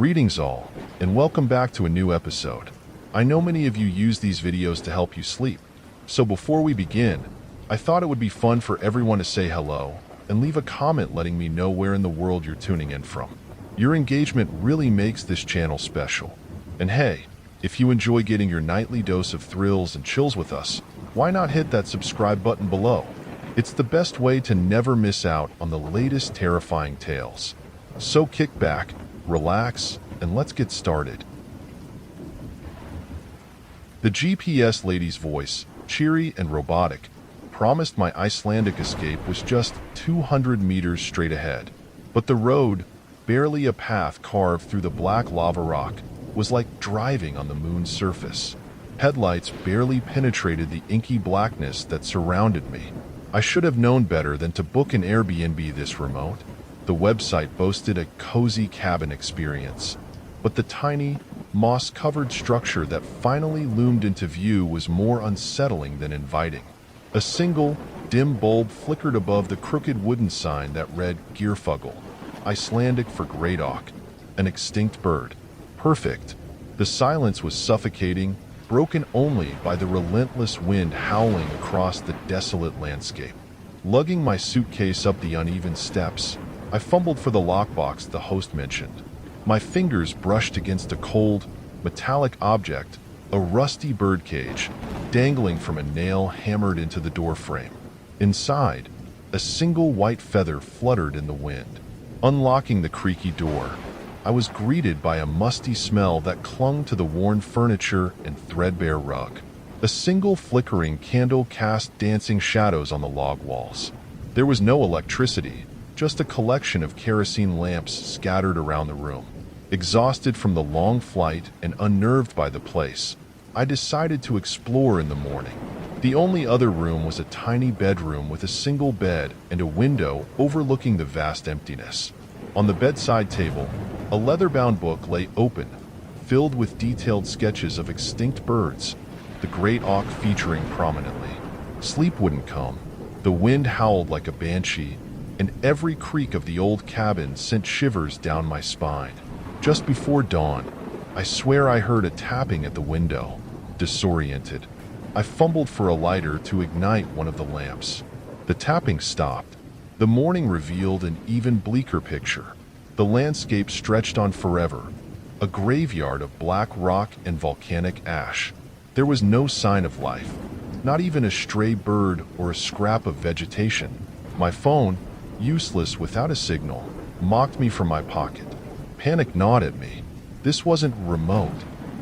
Greetings all, and welcome back to a new episode. I know many of you use these videos to help you sleep, so before we begin, I thought it would be fun for everyone to say hello and leave a comment letting me know where in the world you're tuning in from. Your engagement really makes this channel special. And hey, if you enjoy getting your nightly dose of thrills and chills with us, why not hit that subscribe button below? It's the best way to never miss out on the latest terrifying tales. So kick back, relax, and let's get started. The GPS lady's voice, cheery and robotic, promised my Icelandic escape was just 200 meters straight ahead. But the road, barely a path carved through the black lava rock, was like driving on the moon's surface. Headlights barely penetrated the inky blackness that surrounded me. I should have known better than to book an Airbnb this remote. The website boasted a cozy cabin experience, but the tiny, moss-covered structure that finally loomed into view was more unsettling than inviting. A single, dim bulb flickered above the crooked wooden sign that read Geirfugl, Icelandic for great auk, an extinct bird. Perfect. The silence was suffocating, broken only by the relentless wind howling across the desolate landscape. Lugging my suitcase up the uneven steps, I fumbled for the lockbox the host mentioned. My fingers brushed against a cold, metallic object, a rusty birdcage, dangling from a nail hammered into the doorframe. Inside, a single white feather fluttered in the wind. Unlocking the creaky door, I was greeted by a musty smell that clung to the worn furniture and threadbare rug. A single flickering candle cast dancing shadows on the log walls. There was no electricity, just a collection of kerosene lamps scattered around the room. Exhausted from the long flight and unnerved by the place, I decided to explore in the morning. The only other room was a tiny bedroom with a single bed and a window overlooking the vast emptiness. On the bedside table, a leather-bound book lay open, filled with detailed sketches of extinct birds, the great auk featuring prominently. Sleep wouldn't come. The wind howled like a banshee, and every creak of the old cabin sent shivers down my spine. Just before dawn, I swear I heard a tapping at the window. Disoriented, I fumbled for a lighter to ignite one of the lamps. The tapping stopped. The morning revealed an even bleaker picture. The landscape stretched on forever, a graveyard of black rock and volcanic ash. There was no sign of life, not even a stray bird or a scrap of vegetation. My phone, useless without a signal, mocked me from my pocket. Panic gnawed at me. This wasn't remote.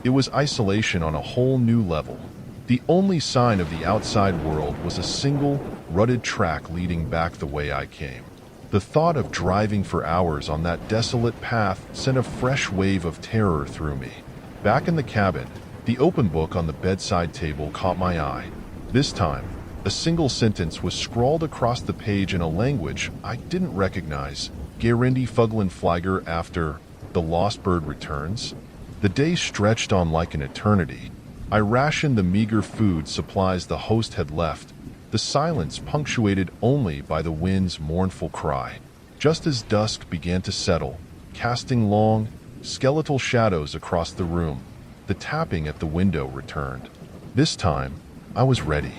It was isolation on a whole new level. The only sign of the outside world was a single, rutted track leading back the way I came. The thought of driving for hours on that desolate path sent a fresh wave of terror through me. Back in the cabin, the open book on the bedside table caught my eye. This time, a single sentence was scrawled across the page in a language I didn't recognize. Geirindi Fuglin Flagger after the lost bird returns. The day stretched on like an eternity. I rationed the meager food supplies the host had left, the silence punctuated only by the wind's mournful cry. Just as dusk began to settle, casting long, skeletal shadows across the room, the tapping at the window returned. This time, I was ready.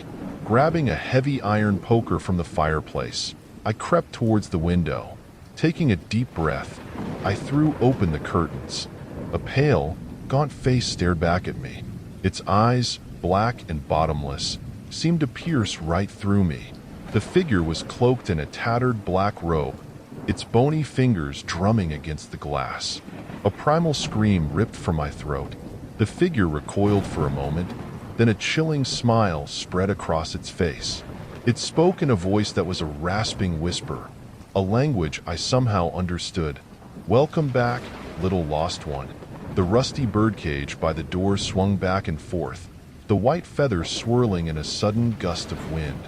Grabbing a heavy iron poker from the fireplace, I crept towards the window. Taking a deep breath, I threw open the curtains. A pale, gaunt face stared back at me. Its eyes, black and bottomless, seemed to pierce right through me. The figure was cloaked in a tattered black robe, its bony fingers drumming against the glass. A primal scream ripped from my throat. The figure recoiled for a moment, then a chilling smile spread across its face. It spoke in a voice that was a rasping whisper, a language I somehow understood. "Welcome back, little lost one." The rusty birdcage by the door swung back and forth, the white feathers swirling in a sudden gust of wind.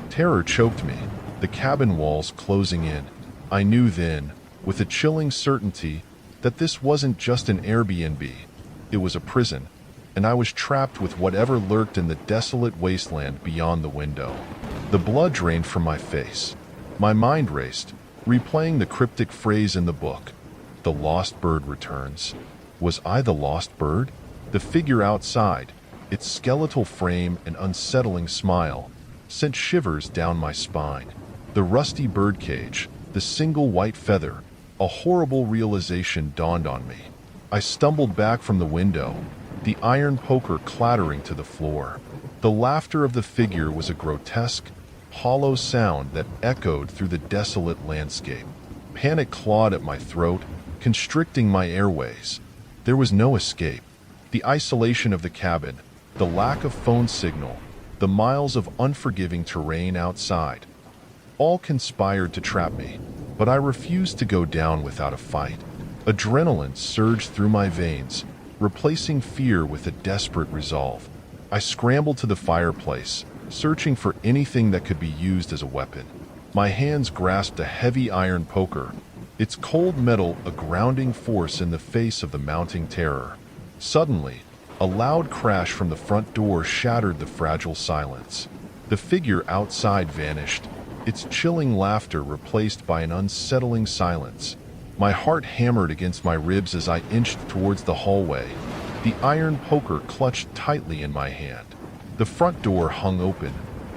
Terror choked me, the cabin walls closing in. I knew then, with a chilling certainty, that this wasn't just an Airbnb. It was a prison, and I was trapped with whatever lurked in the desolate wasteland beyond the window. The blood drained from my face. My mind raced, replaying the cryptic phrase in the book. The lost bird returns. Was I the lost bird? The figure outside, its skeletal frame and unsettling smile, sent shivers down my spine. The rusty birdcage, the single white feather, a horrible realization dawned on me. I stumbled back from the window, the iron poker clattering to the floor. The laughter of the figure was a grotesque, hollow sound that echoed through the desolate landscape. Panic clawed at my throat, constricting my airways. There was no escape. The isolation of the cabin, the lack of phone signal, the miles of unforgiving terrain outside, all conspired to trap me, but I refused to go down without a fight. Adrenaline surged through my veins, replacing fear with a desperate resolve. I scrambled to the fireplace, searching for anything that could be used as a weapon. My hands grasped a heavy iron poker, its cold metal a grounding force in the face of the mounting terror. Suddenly, a loud crash from the front door shattered the fragile silence. The figure outside vanished, its chilling laughter replaced by an unsettling silence. My heart hammered against my ribs as I inched towards the hallway, the iron poker clutched tightly in my hand. The front door hung open,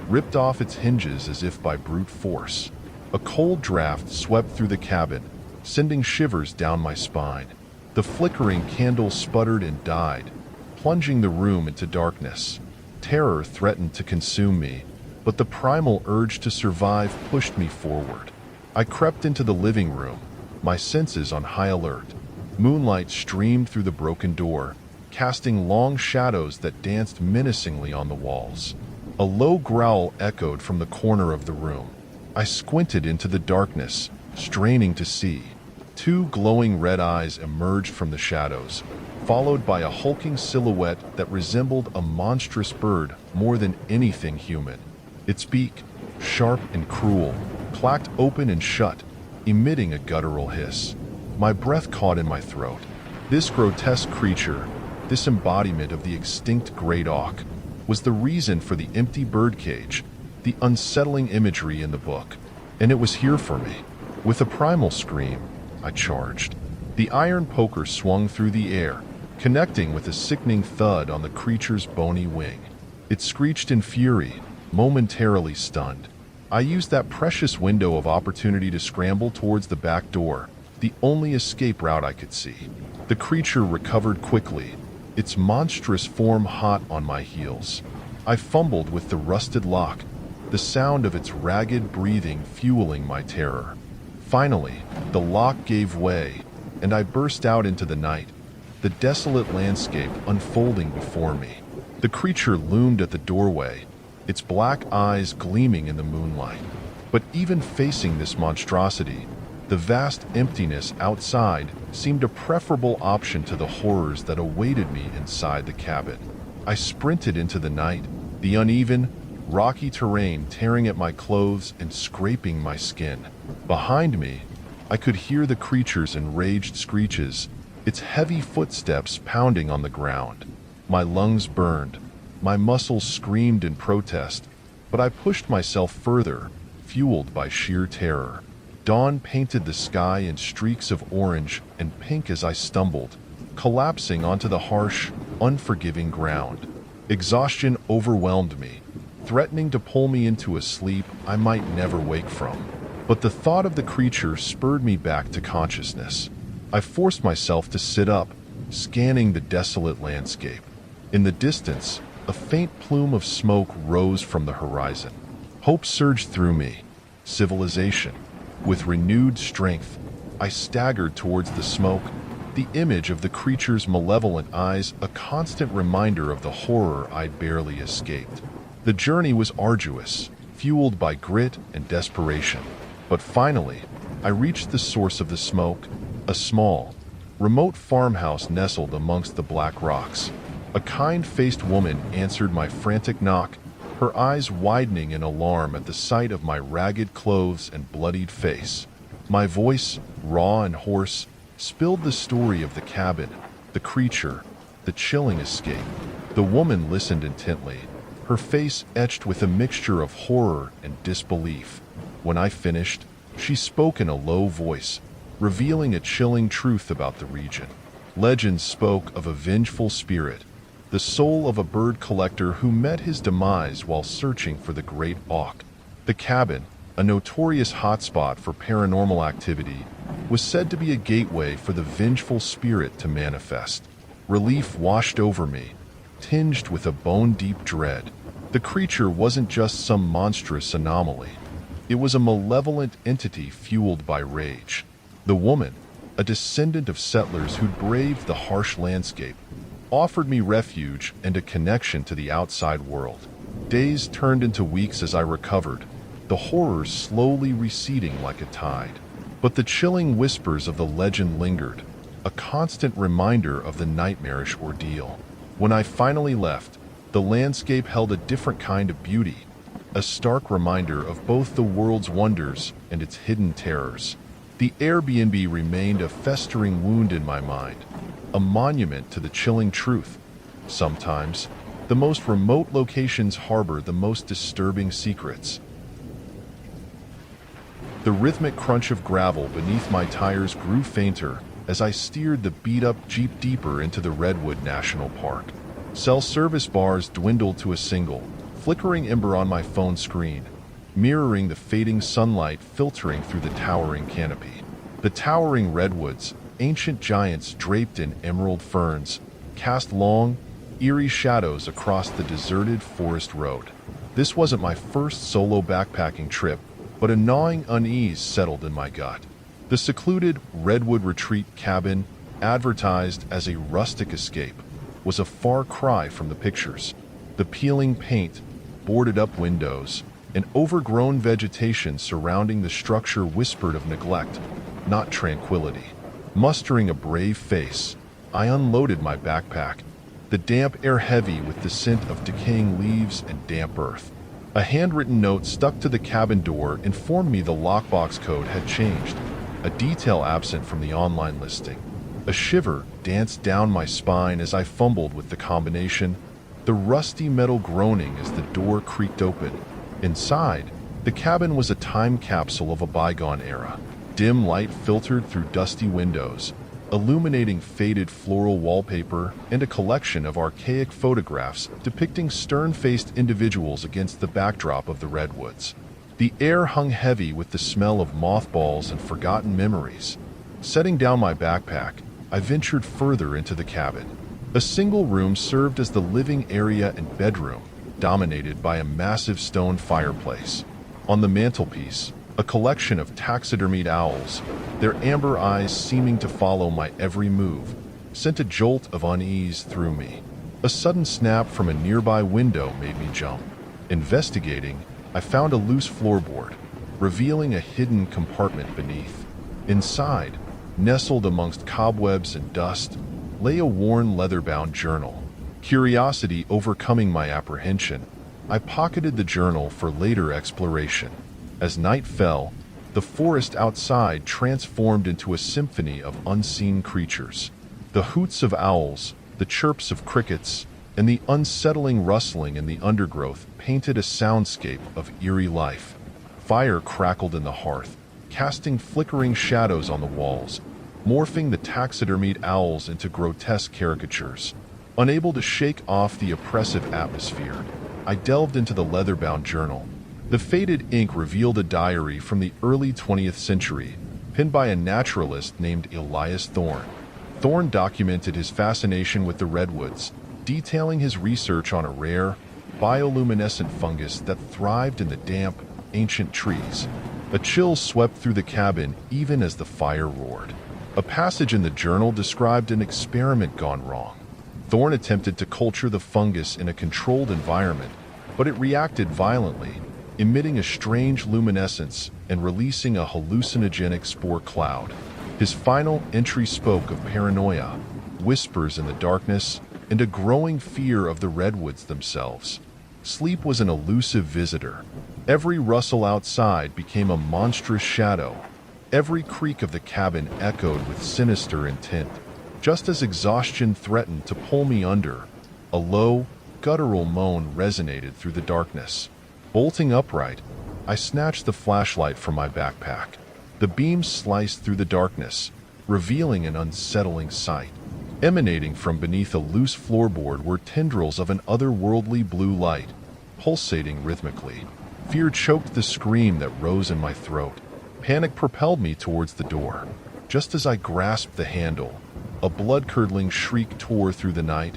ripped off its hinges as if by brute force. A cold draft swept through the cabin, sending shivers down my spine. The flickering candle sputtered and died, plunging the room into darkness. Terror threatened to consume me, but the primal urge to survive pushed me forward. I crept into the living room, my senses on high alert. Moonlight streamed through the broken door, casting long shadows that danced menacingly on the walls. A low growl echoed from the corner of the room. I squinted into the darkness, straining to see. Two glowing red eyes emerged from the shadows, followed by a hulking silhouette that resembled a monstrous bird more than anything human. Its beak, sharp and cruel, clacked open and shut, emitting a guttural hiss. My breath caught in my throat. This grotesque creature, this embodiment of the extinct great auk, was the reason for the empty birdcage, the unsettling imagery in the book, and it was here for me. With a primal scream, I charged. The iron poker swung through the air, connecting with a sickening thud on the creature's bony wing. It screeched in fury, momentarily stunned. I used that precious window of opportunity to scramble towards the back door, the only escape route I could see. The creature recovered quickly, its monstrous form hot on my heels. I fumbled with the rusted lock, the sound of its ragged breathing fueling my terror. Finally, the lock gave way, and I burst out into the night, the desolate landscape unfolding before me. The creature loomed at the doorway, its black eyes gleaming in the moonlight. But even facing this monstrosity, the vast emptiness outside seemed a preferable option to the horrors that awaited me inside the cabin. I sprinted into the night, the uneven, rocky terrain tearing at my clothes and scraping my skin. Behind me, I could hear the creature's enraged screeches, its heavy footsteps pounding on the ground. My lungs burned, my muscles screamed in protest, but I pushed myself further, fueled by sheer terror. Dawn painted the sky in streaks of orange and pink as I stumbled, collapsing onto the harsh, unforgiving ground. Exhaustion overwhelmed me, threatening to pull me into a sleep I might never wake from. But the thought of the creature spurred me back to consciousness. I forced myself to sit up, scanning the desolate landscape. In the distance, a faint plume of smoke rose from the horizon. Hope surged through me. Civilization. With renewed strength, I staggered towards the smoke, the image of the creature's malevolent eyes a constant reminder of the horror I'd barely escaped. The journey was arduous, fueled by grit and desperation. But finally, I reached the source of the smoke, a small, remote farmhouse nestled amongst the black rocks. A kind-faced woman answered my frantic knock, her eyes widening in alarm at the sight of my ragged clothes and bloodied face. My voice, raw and hoarse, spilled the story of the cabin, the creature, the chilling escape. The woman listened intently, her face etched with a mixture of horror and disbelief. When I finished, she spoke in a low voice, revealing a chilling truth about the region. Legends spoke of a vengeful spirit, the soul of a bird collector who met his demise while searching for the great auk. The cabin, a notorious hotspot for paranormal activity, was said to be a gateway for the vengeful spirit to manifest. Relief washed over me, tinged with a bone-deep dread. The creature wasn't just some monstrous anomaly. It was a malevolent entity fueled by rage. The woman, a descendant of settlers who'd braved the harsh landscape, offered me refuge and a connection to the outside world. Days turned into weeks as I recovered, the horrors slowly receding like a tide. But the chilling whispers of the legend lingered, a constant reminder of the nightmarish ordeal. When I finally left, the landscape held a different kind of beauty, a stark reminder of both the world's wonders and its hidden terrors. The Airbnb remained a festering wound in my mind, a monument to the chilling truth. Sometimes, the most remote locations harbor the most disturbing secrets. The rhythmic crunch of gravel beneath my tires grew fainter as I steered the beat-up Jeep deeper into the Redwood National Park. Cell-service bars dwindled to a single, flickering ember on my phone screen, mirroring the fading sunlight filtering through the towering canopy. The towering redwoods, ancient giants draped in emerald ferns, cast long, eerie shadows across the deserted forest road. This wasn't my first solo backpacking trip, but a gnawing unease settled in my gut. The secluded Redwood Retreat cabin, advertised as a rustic escape, was a far cry from the pictures. The peeling paint, boarded-up windows, and overgrown vegetation surrounding the structure whispered of neglect, not tranquility. Mustering a brave face, I unloaded my backpack, the damp air heavy with the scent of decaying leaves and damp earth. A handwritten note stuck to the cabin door informed me the lockbox code had changed, a detail absent from the online listing. A shiver danced down my spine as I fumbled with the combination, the rusty metal groaning as the door creaked open. Inside, the cabin was a time capsule of a bygone era. Dim light filtered through dusty windows, illuminating faded floral wallpaper and a collection of archaic photographs depicting stern-faced individuals against the backdrop of the redwoods. The air hung heavy with the smell of mothballs and forgotten memories. Setting down my backpack, I ventured further into the cabin. A single room served as the living area and bedroom, dominated by a massive stone fireplace. On the mantelpiece, a collection of taxidermied owls, their amber eyes seeming to follow my every move, sent a jolt of unease through me. A sudden snap from a nearby window made me jump. Investigating, I found a loose floorboard, revealing a hidden compartment beneath. Inside, nestled amongst cobwebs and dust, lay a worn leather-bound journal. Curiosity overcoming my apprehension, I pocketed the journal for later exploration. As night fell, the forest outside transformed into a symphony of unseen creatures. The hoots of owls, the chirps of crickets, and the unsettling rustling in the undergrowth painted a soundscape of eerie life. Fire crackled in the hearth, casting flickering shadows on the walls, morphing the taxidermied owls into grotesque caricatures. Unable to shake off the oppressive atmosphere, I delved into the leather-bound journal. The faded ink revealed a diary from the early 20th century, penned by a naturalist named Elias Thorne. Thorne documented his fascination with the redwoods, detailing his research on a rare, bioluminescent fungus that thrived in the damp, ancient trees. A chill swept through the cabin even as the fire roared. A passage in the journal described an experiment gone wrong. Thorne attempted to culture the fungus in a controlled environment, but it reacted violently, emitting a strange luminescence and releasing a hallucinogenic spore cloud. His final entry spoke of paranoia, whispers in the darkness, and a growing fear of the redwoods themselves. Sleep was an elusive visitor. Every rustle outside became a monstrous shadow. Every creak of the cabin echoed with sinister intent. Just as exhaustion threatened to pull me under, a low, guttural moan resonated through the darkness. Bolting upright, I snatched the flashlight from my backpack. The beams sliced through the darkness, revealing an unsettling sight. Emanating from beneath a loose floorboard were tendrils of an otherworldly blue light, pulsating rhythmically. Fear choked the scream that rose in my throat. Panic propelled me towards the door. Just as I grasped the handle, a blood-curdling shriek tore through the night,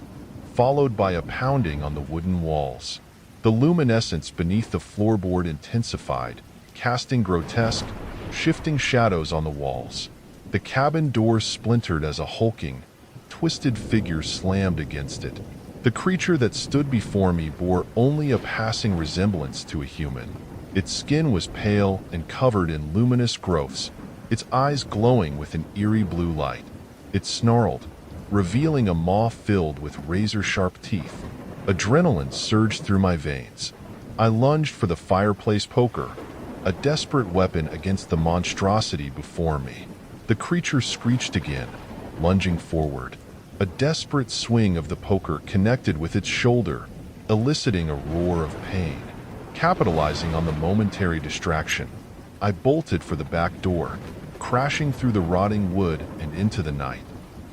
followed by a pounding on the wooden walls. The luminescence beneath the floorboard intensified, casting grotesque, shifting shadows on the walls. The cabin door splintered as a hulking, twisted figure slammed against it. The creature that stood before me bore only a passing resemblance to a human. Its skin was pale and covered in luminous growths, its eyes glowing with an eerie blue light. It snarled, revealing a maw filled with razor-sharp teeth. Adrenaline surged through my veins. I lunged for the fireplace poker, a desperate weapon against the monstrosity before me. The creature screeched again, lunging forward. A desperate swing of the poker connected with its shoulder, eliciting a roar of pain. Capitalizing on the momentary distraction, I bolted for the back door, crashing through the rotting wood and into the night.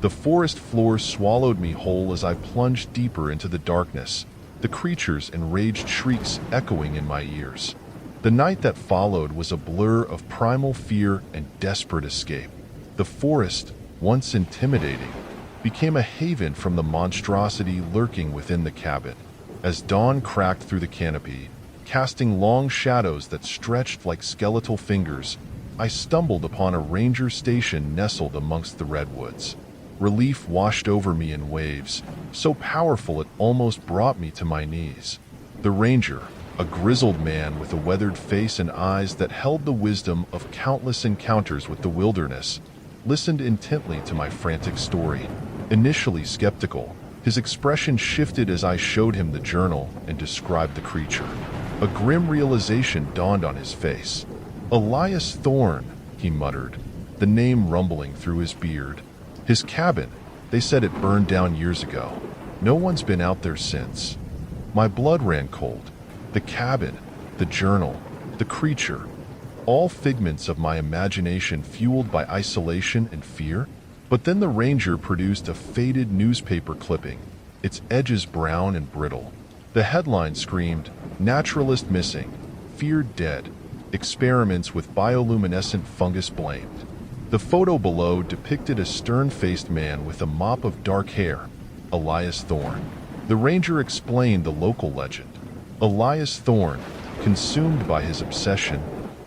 The forest floor swallowed me whole as I plunged deeper into the darkness, the creature's enraged shrieks echoing in my ears. The night that followed was a blur of primal fear and desperate escape. The forest, once intimidating, became a haven from the monstrosity lurking within the cabin. As dawn cracked through the canopy, casting long shadows that stretched like skeletal fingers, I stumbled upon a ranger station nestled amongst the redwoods. Relief washed over me in waves, so powerful it almost brought me to my knees. The ranger, a grizzled man with a weathered face and eyes that held the wisdom of countless encounters with the wilderness, listened intently to my frantic story. Initially skeptical, his expression shifted as I showed him the journal and described the creature. A grim realization dawned on his face. "Elias Thorne," he muttered, the name rumbling through his beard. "His cabin, they said it burned down years ago. No one's been out there since." My blood ran cold. The cabin, the journal, the creature, all figments of my imagination fueled by isolation and fear. But then the ranger produced a faded newspaper clipping, its edges brown and brittle. The headline screamed, "Naturalist missing, feared dead, experiments with bioluminescent fungus blamed." The photo below depicted a stern-faced man with a mop of dark hair, Elias Thorne. The ranger explained the local legend. Elias Thorne, consumed by his obsession,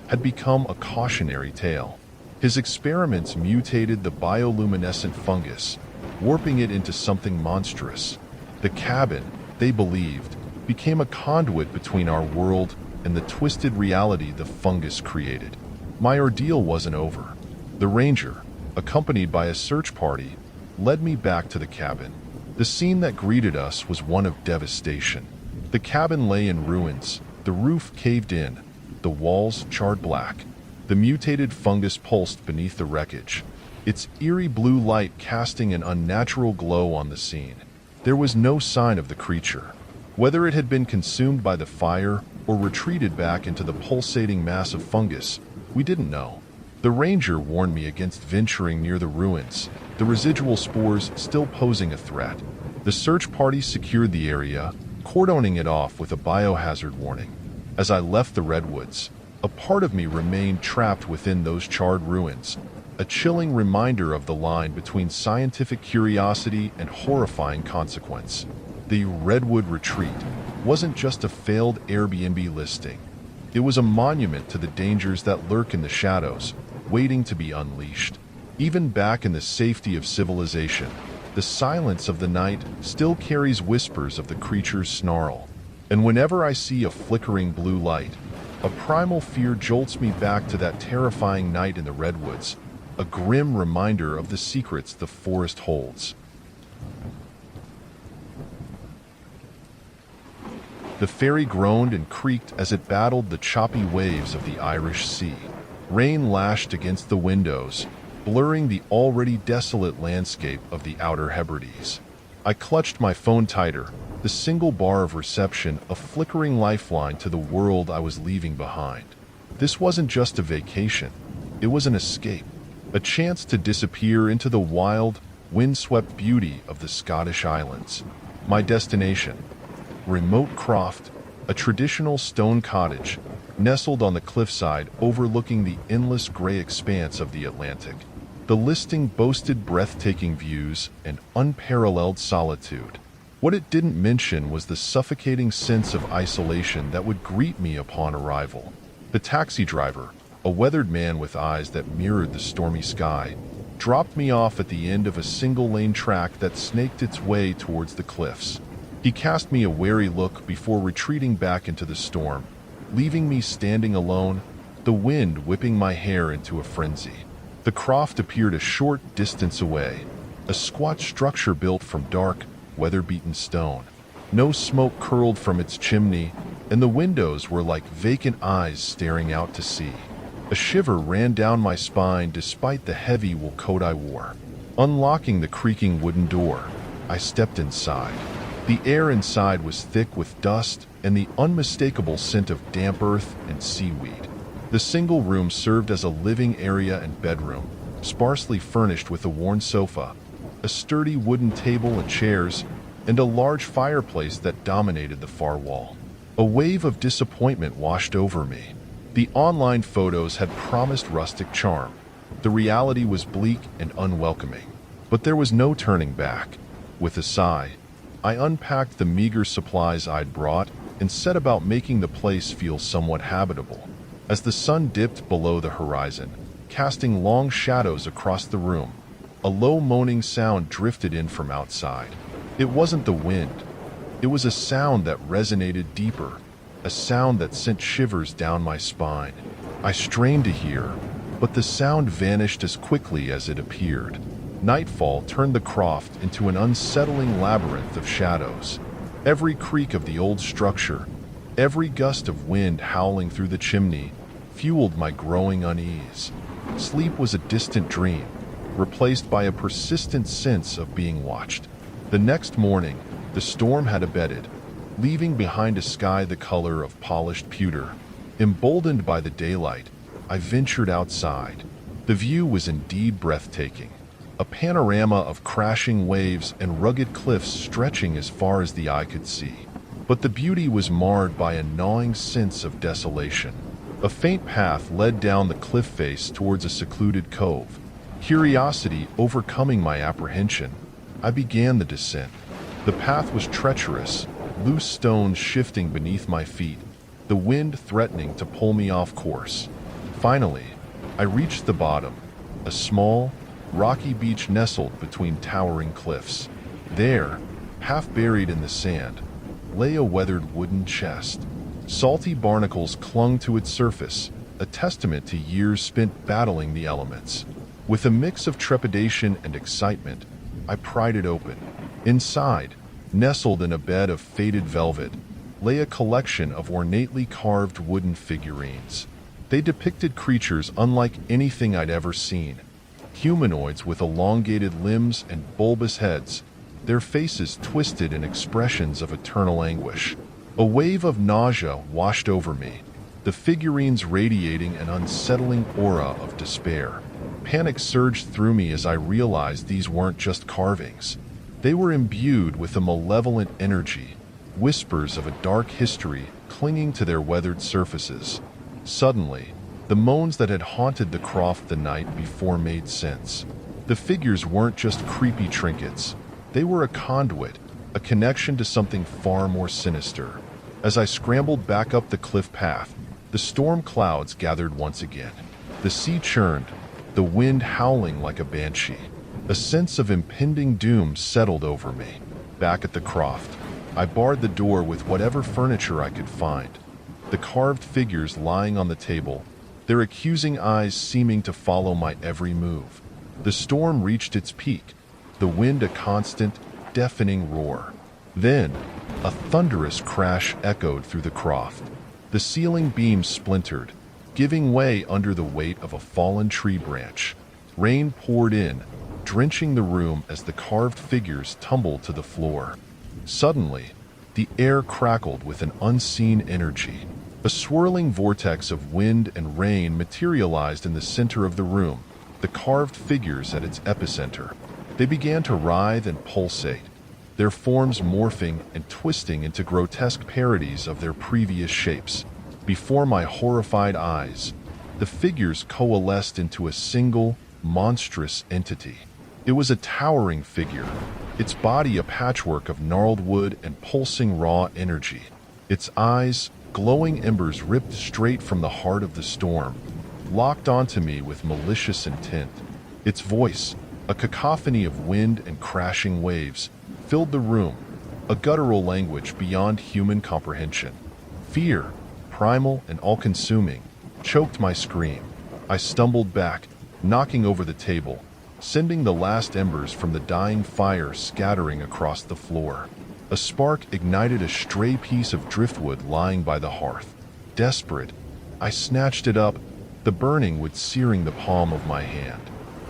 had become a cautionary tale. His experiments mutated the bioluminescent fungus, warping it into something monstrous. The cabin, they believed, became a conduit between our world and the twisted reality the fungus created. My ordeal wasn't over. The ranger, accompanied by a search party, led me back to the cabin. The scene that greeted us was one of devastation. The cabin lay in ruins, the roof caved in, the walls charred black. The mutated fungus pulsed beneath the wreckage, its eerie blue light casting an unnatural glow on the scene. There was no sign of the creature. Whether it had been consumed by the fire or retreated back into the pulsating mass of fungus, we didn't know. The ranger warned me against venturing near the ruins, the residual spores still posing a threat. The search party secured the area, cordoning it off with a biohazard warning. As I left the redwoods, a part of me remained trapped within those charred ruins, a chilling reminder of the line between scientific curiosity and horrifying consequence. The Redwood Retreat wasn't just a failed Airbnb listing. It was a monument to the dangers that lurk in the shadows, waiting to be unleashed. Even back in the safety of civilization, the silence of the night still carries whispers of the creature's snarl. And whenever I see a flickering blue light, a primal fear jolts me back to that terrifying night in the redwoods, a grim reminder of the secrets the forest holds. The ferry groaned and creaked as it battled the choppy waves of the Irish Sea. Rain lashed against the windows, blurring the already desolate landscape of the Outer Hebrides. I clutched my phone tighter, the single bar of reception a flickering lifeline to the world I was leaving behind. This wasn't just a vacation. It was an escape, a chance to disappear into the wild, windswept beauty of the Scottish Islands. My destination: remote Croft, a traditional stone cottage nestled on the cliffside overlooking the endless gray expanse of the Atlantic. The listing boasted breathtaking views and unparalleled solitude. What it didn't mention was the suffocating sense of isolation that would greet me upon arrival. The taxi driver, a weathered man with eyes that mirrored the stormy sky, dropped me off at the end of a single-lane track that snaked its way towards the cliffs. He cast me a wary look before retreating back into the storm, leaving me standing alone, the wind whipping my hair into a frenzy. The Croft appeared a short distance away, a squat structure built from dark, weather-beaten stone. No smoke curled from its chimney, and the windows were like vacant eyes staring out to sea. A shiver ran down my spine despite the heavy wool coat I wore. Unlocking the creaking wooden door, I stepped inside. The air inside was thick with dust and the unmistakable scent of damp earth and seaweed. The single room served as a living area and bedroom, sparsely furnished with a worn sofa, a sturdy wooden table and chairs, and a large fireplace that dominated the far wall. A wave of disappointment washed over me. The online photos had promised rustic charm. The reality was bleak and unwelcoming. But there was no turning back. With a sigh, I unpacked the meager supplies I'd brought and set about making the place feel somewhat habitable. As the sun dipped below the horizon, casting long shadows across the room, a low moaning sound drifted in from outside. It wasn't the wind. It was a sound that resonated deeper, a sound that sent shivers down my spine. I strained to hear, but the sound vanished as quickly as it appeared. Nightfall turned the Croft into an unsettling labyrinth of shadows. Every creak of the old structure, every gust of wind howling through the chimney, fueled my growing unease. Sleep was a distant dream, replaced by a persistent sense of being watched. The next morning, the storm had abated, leaving behind a sky the color of polished pewter. Emboldened by the daylight, I ventured outside. The view was indeed breathtaking, a panorama of crashing waves and rugged cliffs stretching as far as the eye could see. But the beauty was marred by a gnawing sense of desolation. A faint path led down the cliff face towards a secluded cove. Curiosity overcoming my apprehension, I began the descent. The path was treacherous, loose stones shifting beneath my feet, the wind threatening to pull me off course. Finally, I reached the bottom, a small, rocky beach nestled between towering cliffs. There, half buried in the sand, lay a weathered wooden chest. Salty barnacles clung to its surface, a testament to years spent battling the elements. With a mix of trepidation and excitement, I pried it open. Inside, nestled in a bed of faded velvet, lay a collection of ornately carved wooden figurines. They depicted creatures unlike anything I'd ever seen. Humanoids with elongated limbs and bulbous heads, their faces twisted in expressions of eternal anguish. A wave of nausea washed over me, the figurines radiating an unsettling aura of despair. Panic surged through me as I realized these weren't just carvings. They were imbued with a malevolent energy, whispers of a dark history clinging to their weathered surfaces. Suddenly, the moans that had haunted the Croft the night before made sense. The figures weren't just creepy trinkets. They were a conduit, a connection to something far more sinister. As I scrambled back up the cliff path, the storm clouds gathered once again. The sea churned, the wind howling like a banshee. A sense of impending doom settled over me. Back at the Croft, I barred the door with whatever furniture I could find. The carved figures lying on the table, their accusing eyes seeming to follow my every move. The storm reached its peak, the wind a constant, deafening roar. Then, a thunderous crash echoed through the Croft. The ceiling beams splintered, giving way under the weight of a fallen tree branch. Rain poured in, drenching the room as the carved figures tumbled to the floor. Suddenly, the air crackled with an unseen energy. A swirling vortex of wind and rain materialized in the center of the room, the carved figures at its epicenter. They began to writhe and pulsate, their forms morphing and twisting into grotesque parodies of their previous shapes. Before my horrified eyes, the figures coalesced into a single, monstrous entity. It was a towering figure, its body a patchwork of gnarled wood and pulsing raw energy. Its eyes, glowing embers ripped straight from the heart of the storm, locked onto me with malicious intent. Its voice, a cacophony of wind and crashing waves, filled the room, a guttural language beyond human comprehension. Fear, primal and all-consuming, choked my scream. I stumbled back, knocking over the table, sending the last embers from the dying fire scattering across the floor. A spark ignited a stray piece of driftwood lying by the hearth. Desperate, I snatched it up, the burning wood searing the palm of my hand.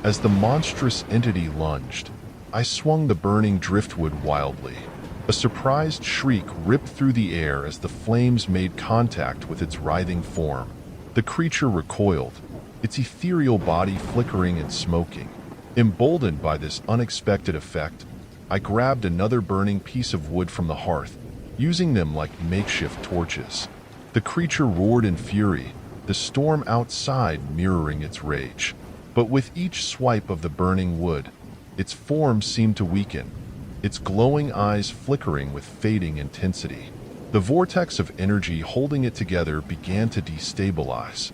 As the monstrous entity lunged, I swung the burning driftwood wildly. A surprised shriek ripped through the air as the flames made contact with its writhing form. The creature recoiled, its ethereal body flickering and smoking. Emboldened by this unexpected effect, I grabbed another burning piece of wood from the hearth, using them like makeshift torches. The creature roared in fury, the storm outside mirroring its rage. But with each swipe of the burning wood, its form seemed to weaken, its glowing eyes flickering with fading intensity. The vortex of energy holding it together began to destabilize.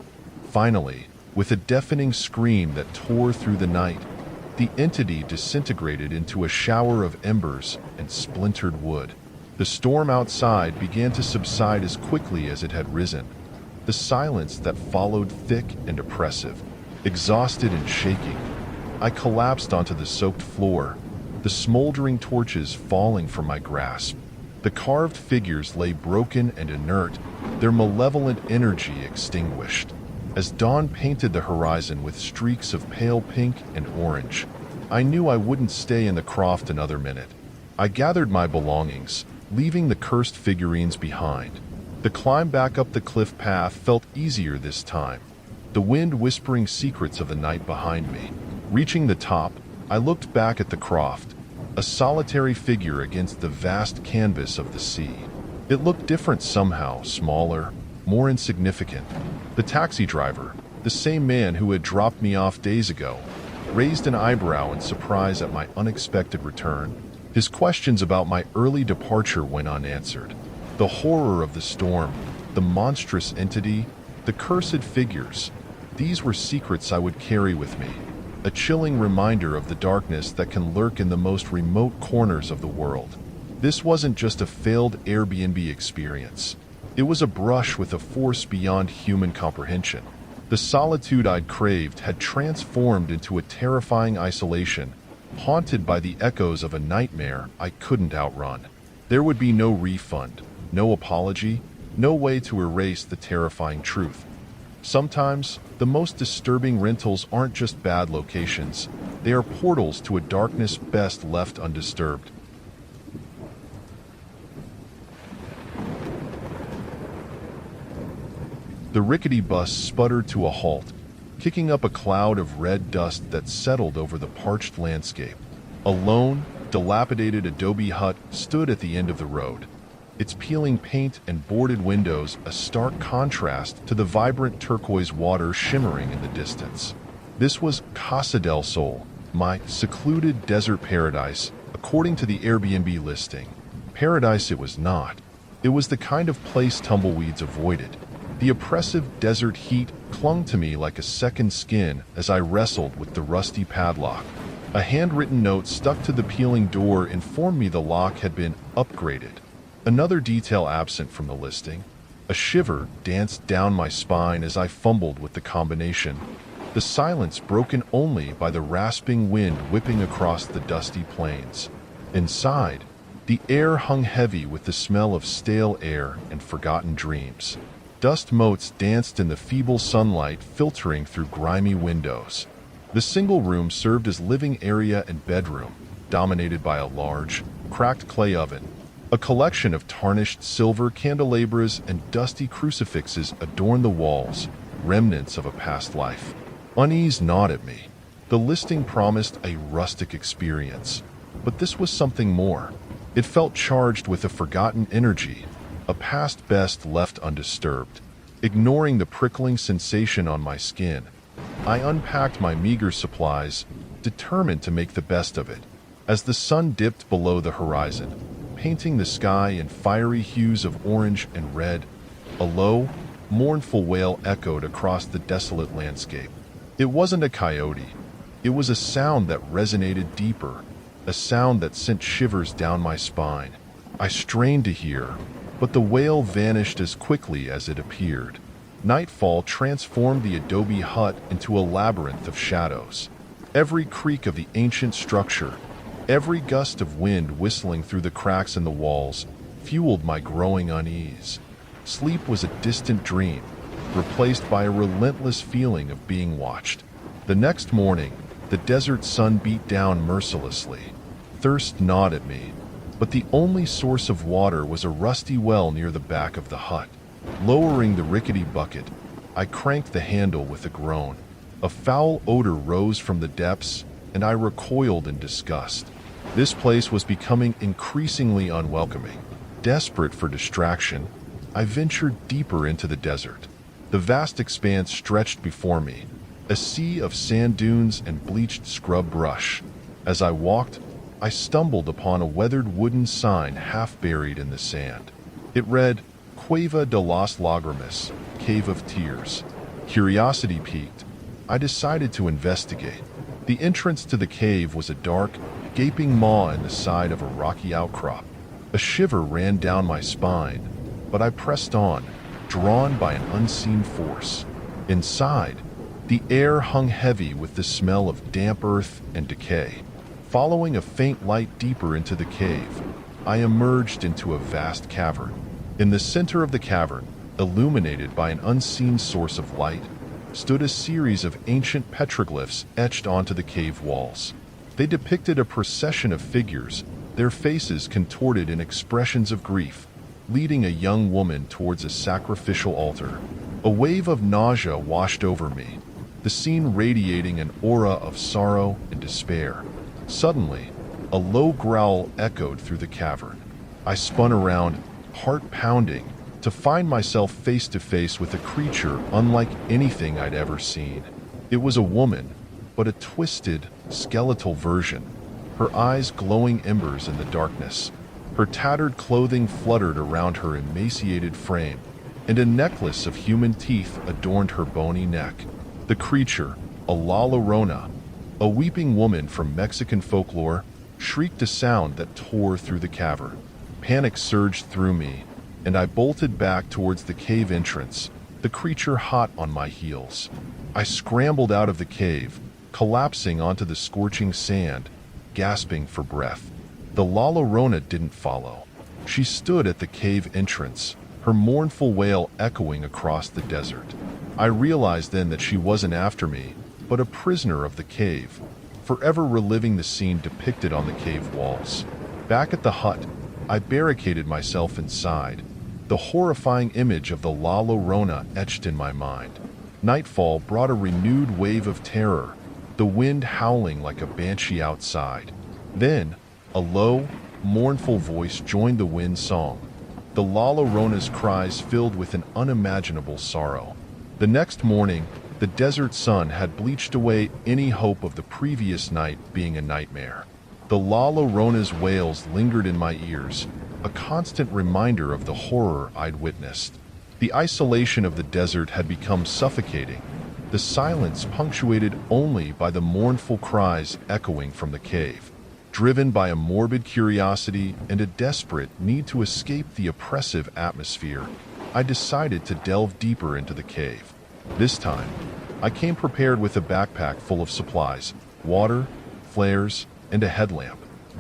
Finally, with a deafening scream that tore through the night, the entity disintegrated into a shower of embers and splintered wood. The storm outside began to subside as quickly as it had risen. The silence that followed thick and oppressive. Exhausted and shaking, I collapsed onto the soaked floor, the smoldering torches falling from my grasp. The carved figures lay broken and inert, their malevolent energy extinguished. As dawn painted the horizon with streaks of pale pink and orange, I knew I wouldn't stay in the Croft another minute. I gathered my belongings, leaving the cursed figurines behind. The climb back up the cliff path felt easier this time, the wind whispering secrets of the night behind me. Reaching the top, I looked back at the Croft, a solitary figure against the vast canvas of the sea. It looked different somehow, smaller, more insignificant. The taxi driver, the same man who had dropped me off days ago, raised an eyebrow in surprise at my unexpected return. His questions about my early departure went unanswered. The horror of the storm, the monstrous entity, the cursed figures, these were secrets I would carry with me, a chilling reminder of the darkness that can lurk in the most remote corners of the world. This wasn't just a failed Airbnb experience. It was a brush with a force beyond human comprehension. The solitude I'd craved had transformed into a terrifying isolation, haunted by the echoes of a nightmare I couldn't outrun. There would be no refund, no apology, no way to erase the terrifying truth. Sometimes, the most disturbing rentals aren't just bad locations, they are portals to a darkness best left undisturbed. The rickety bus sputtered to a halt, kicking up a cloud of red dust that settled over the parched landscape. A lone, dilapidated adobe hut stood at the end of the road, its peeling paint and boarded windows a stark contrast to the vibrant turquoise water shimmering in the distance. This was Casa del Sol, my secluded desert paradise, according to the Airbnb listing. Paradise it was not. It was the kind of place tumbleweeds avoided. The oppressive desert heat clung to me like a second skin as I wrestled with the rusty padlock. A handwritten note stuck to the peeling door informed me the lock had been upgraded. Another detail absent from the listing. A shiver danced down my spine as I fumbled with the combination, the silence broken only by the rasping wind whipping across the dusty plains. Inside, the air hung heavy with the smell of stale air and forgotten dreams. Dust motes danced in the feeble sunlight filtering through grimy windows. The single room served as living area and bedroom, dominated by a large, cracked clay oven, A collection of tarnished silver candelabras and dusty crucifixes adorned the walls, remnants of a past life. Unease gnawed at me. The listing promised a rustic experience, but this was something more. It felt charged with a forgotten energy, a past best left undisturbed. Ignoring the prickling sensation on my skin, I unpacked my meager supplies, determined to make the best of it. As the sun dipped below the horizon, painting the sky in fiery hues of orange and red, a low, mournful wail echoed across the desolate landscape. It wasn't a coyote. It was a sound that resonated deeper, a sound that sent shivers down my spine. I strained to hear, but the wail vanished as quickly as it appeared. Nightfall transformed the adobe hut into a labyrinth of shadows. Every creak of the ancient structure, every gust of wind whistling through the cracks in the walls, fueled my growing unease. Sleep was a distant dream, replaced by a relentless feeling of being watched. The next morning, the desert sun beat down mercilessly. Thirst gnawed at me, but the only source of water was a rusty well near the back of the hut. Lowering the rickety bucket, I cranked the handle with a groan. A foul odor rose from the depths, and I recoiled in disgust. This place was becoming increasingly unwelcoming. Desperate for distraction, I ventured deeper into the desert. The vast expanse stretched before me, a sea of sand dunes and bleached scrub brush. As I walked, I stumbled upon a weathered wooden sign half buried in the sand. It read, Cueva de las Lágrimas, Cave of Tears. Curiosity piqued. I decided to investigate. The entrance to the cave was a dark, gaping maw in the side of a rocky outcrop. A shiver ran down my spine, but I pressed on, drawn by an unseen force. Inside, the air hung heavy with the smell of damp earth and decay. Following a faint light deeper into the cave, I emerged into a vast cavern. In the center of the cavern, illuminated by an unseen source of light, stood a series of ancient petroglyphs etched onto the cave walls. They depicted a procession of figures, their faces contorted in expressions of grief, leading a young woman towards a sacrificial altar. A wave of nausea washed over me, the scene radiating an aura of sorrow and despair. Suddenly, a low growl echoed through the cavern. I spun around, heart pounding, to find myself face to face with a creature unlike anything I'd ever seen. It was a woman, but a twisted, skeletal version, her eyes glowing embers in the darkness. Her tattered clothing fluttered around her emaciated frame, and a necklace of human teeth adorned her bony neck. The creature, a La Llorona, a weeping woman from Mexican folklore, shrieked a sound that tore through the cavern. Panic surged through me, and I bolted back towards the cave entrance, the creature hot on my heels. I scrambled out of the cave, collapsing onto the scorching sand, gasping for breath. The La Llorona didn't follow. She stood at the cave entrance, her mournful wail echoing across the desert. I realized then that she wasn't after me, but a prisoner of the cave, forever reliving the scene depicted on the cave walls. Back at the hut, I barricaded myself inside, the horrifying image of the La Llorona etched in my mind. Nightfall brought a renewed wave of terror, the wind howling like a banshee outside. Then, a low, mournful voice joined the wind song. The La Llorona's cries filled with an unimaginable sorrow. The next morning, the desert sun had bleached away any hope of the previous night being a nightmare. The La Llorona's wails lingered in my ears, a constant reminder of the horror I'd witnessed. The isolation of the desert had become suffocating, the silence punctuated only by the mournful cries echoing from the cave. Driven by a morbid curiosity and a desperate need to escape the oppressive atmosphere, I decided to delve deeper into the cave. This time, I came prepared with a backpack full of supplies, water, flares, and a headlamp.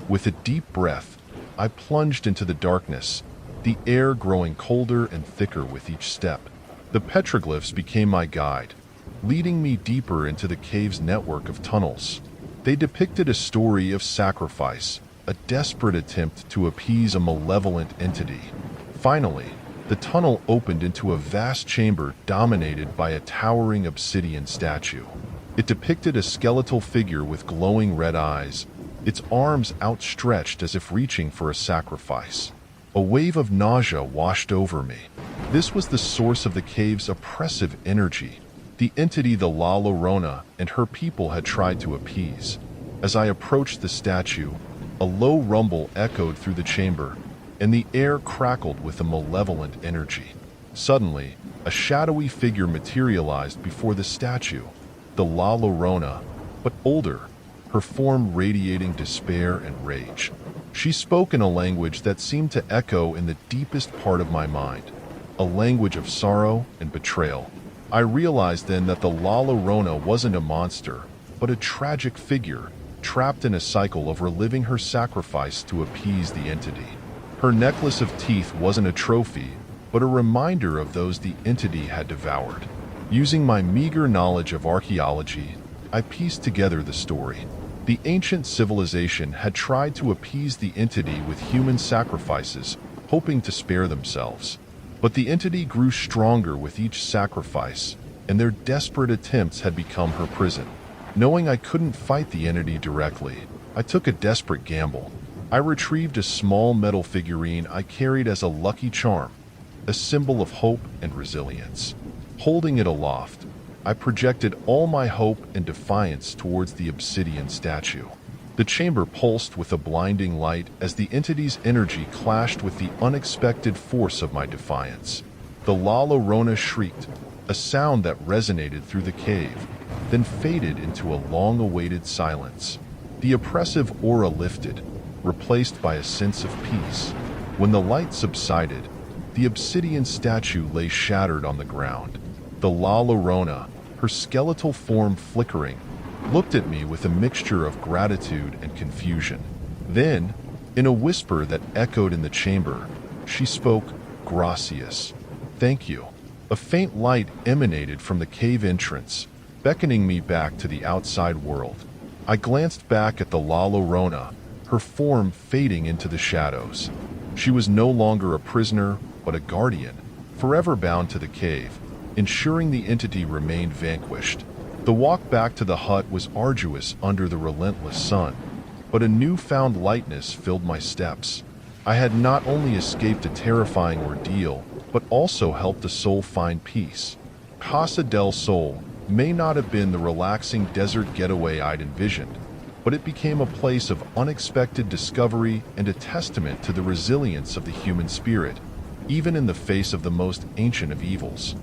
With a deep breath, I plunged into the darkness, the air growing colder and thicker with each step. The petroglyphs became my guide, leading me deeper into the cave's network of tunnels. They depicted a story of sacrifice, a desperate attempt to appease a malevolent entity. Finally, the tunnel opened into a vast chamber dominated by a towering obsidian statue. It depicted a skeletal figure with glowing red eyes, its arms outstretched as if reaching for a sacrifice. A wave of nausea washed over me. This was the source of the cave's oppressive energy, the entity the La Llorona and her people had tried to appease. As I approached the statue, a low rumble echoed through the chamber, and the air crackled with a malevolent energy. Suddenly, a shadowy figure materialized before the statue, the La Llorona, but older, her form radiating despair and rage. She spoke in a language that seemed to echo in the deepest part of my mind, a language of sorrow and betrayal. I realized then that the La Llorona wasn't a monster, but a tragic figure, trapped in a cycle of reliving her sacrifice to appease the entity. Her necklace of teeth wasn't a trophy, but a reminder of those the entity had devoured. Using my meager knowledge of archaeology, I pieced together the story. The ancient civilization had tried to appease the entity with human sacrifices, hoping to spare themselves. But the entity grew stronger with each sacrifice, and their desperate attempts had become her prison. Knowing I couldn't fight the entity directly, I took a desperate gamble. I retrieved a small metal figurine I carried as a lucky charm, a symbol of hope and resilience. Holding it aloft, I projected all my hope and defiance towards the obsidian statue. The chamber pulsed with a blinding light as the entity's energy clashed with the unexpected force of my defiance. The La Llorona shrieked, a sound that resonated through the cave, then faded into a long-awaited silence. The oppressive aura lifted, replaced by a sense of peace. When the light subsided, the obsidian statue lay shattered on the ground. The La Llorona, her skeletal form flickering, looked at me with a mixture of gratitude and confusion. Then, in a whisper that echoed in the chamber, she spoke, "Gracias. Thank you." A faint light emanated from the cave entrance, beckoning me back to the outside world. I glanced back at the La Llorona, her form fading into the shadows. She was no longer a prisoner, but a guardian, forever bound to the cave, ensuring the entity remained vanquished. The walk back to the hut was arduous under the relentless sun, but a newfound lightness filled my steps. I had not only escaped a terrifying ordeal, but also helped the soul find peace. Casa del Sol may not have been the relaxing desert getaway I'd envisioned, but it became a place of unexpected discovery and a testament to the resilience of the human spirit, even in the face of the most ancient of evils.